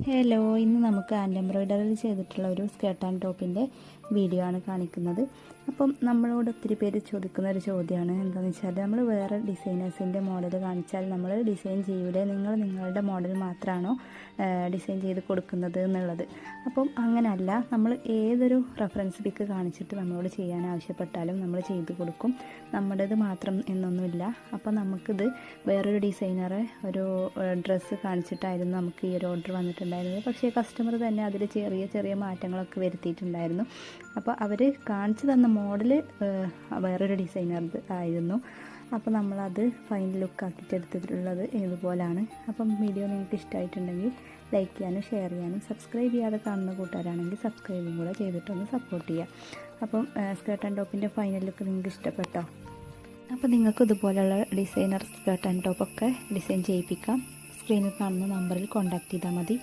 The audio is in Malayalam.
ഹലോ, ഇന്ന് നമുക്ക് ഹാൻഡ് എംബ്രോയ്ഡറിയിൽ ചെയ്തിട്ടുള്ള ഒരു സ്കേർട്ട് ആൻഡ് ടോപ്പിൻ്റെ വീഡിയോ ആണ് കാണിക്കുന്നത്. അപ്പം നമ്മളോട് ഒത്തിരി പേര് ചോദിക്കുന്ന ഒരു ചോദ്യമാണ് എന്താണെന്ന് വെച്ചാൽ, നമ്മൾ വേറെ ഡിസൈനേഴ്സിൻ്റെ മോഡൽ കാണിച്ചാൽ നമ്മൾ ഡിസൈൻ ചെയ്യൂലേ, നിങ്ങളുടെ മോഡൽ മാത്രമാണോ ഡിസൈൻ ചെയ്ത് കൊടുക്കുന്നത് എന്നുള്ളത്. അപ്പം അങ്ങനെയല്ല, നമ്മൾ ഏതൊരു റെഫറൻസ് പിക്ക് കാണിച്ചിട്ട് നമ്മളോട് ചെയ്യാൻ ആവശ്യപ്പെട്ടാലും നമ്മൾ ചെയ്ത് കൊടുക്കും. നമ്മുടേത് മാത്രം എന്നൊന്നുമില്ല. അപ്പം നമുക്കിത് വേറൊരു ഡിസൈനറെ ഒരു ഡ്രസ്സ് കാണിച്ചിട്ടായിരുന്നു നമുക്ക് ഈ ഒരു ഓർഡർ വന്നിട്ടുണ്ടായിരുന്നത്. പക്ഷേ കസ്റ്റമർ തന്നെ അതിൽ ചെറിയ ചെറിയ മാറ്റങ്ങളൊക്കെ വരുത്തിയിട്ടുണ്ടായിരുന്നു. അപ്പോൾ അവർ കാണിച്ചു തന്ന മോഡൽ വേറൊരു ഡിസൈനർ ആയിരുന്നു. അപ്പോൾ നമ്മളത് ഫൈനൽ ലുക്ക് ആക്കിയിട്ട് എടുത്തിട്ടുള്ളത് ഇതുപോലാണ്. അപ്പം വീഡിയോ നിങ്ങൾക്ക് ഇഷ്ടമായിട്ടുണ്ടെങ്കിൽ ലൈക്ക് ചെയ്യാനും ഷെയർ ചെയ്യാനും, സബ്സ്ക്രൈബ് ചെയ്യാതെ കാണുന്ന കൂട്ടുകാരാണെങ്കിൽ സബ്സ്ക്രൈബും കൂടെ ചെയ്തിട്ടൊന്ന് സപ്പോർട്ട് ചെയ്യുക. അപ്പം സ്കേർട്ട് ആൻഡ് ടോപ്പിൻ്റെ ഫൈനൽ ലുക്ക് നിങ്ങൾക്ക് ഇഷ്ടപ്പെട്ടോ? അപ്പോൾ നിങ്ങൾക്ക് ഇതുപോലെയുള്ള ഡിസൈനർ സ്കേർട്ട് ആൻഡ് ടോപ്പൊക്കെ ഡിസൈൻ ചെയ്യിപ്പിക്കാം. സ്ക്രീനിൽ കാണുന്ന നമ്പറിൽ കോൺടാക്റ്റ് ചെയ്താൽ മതി.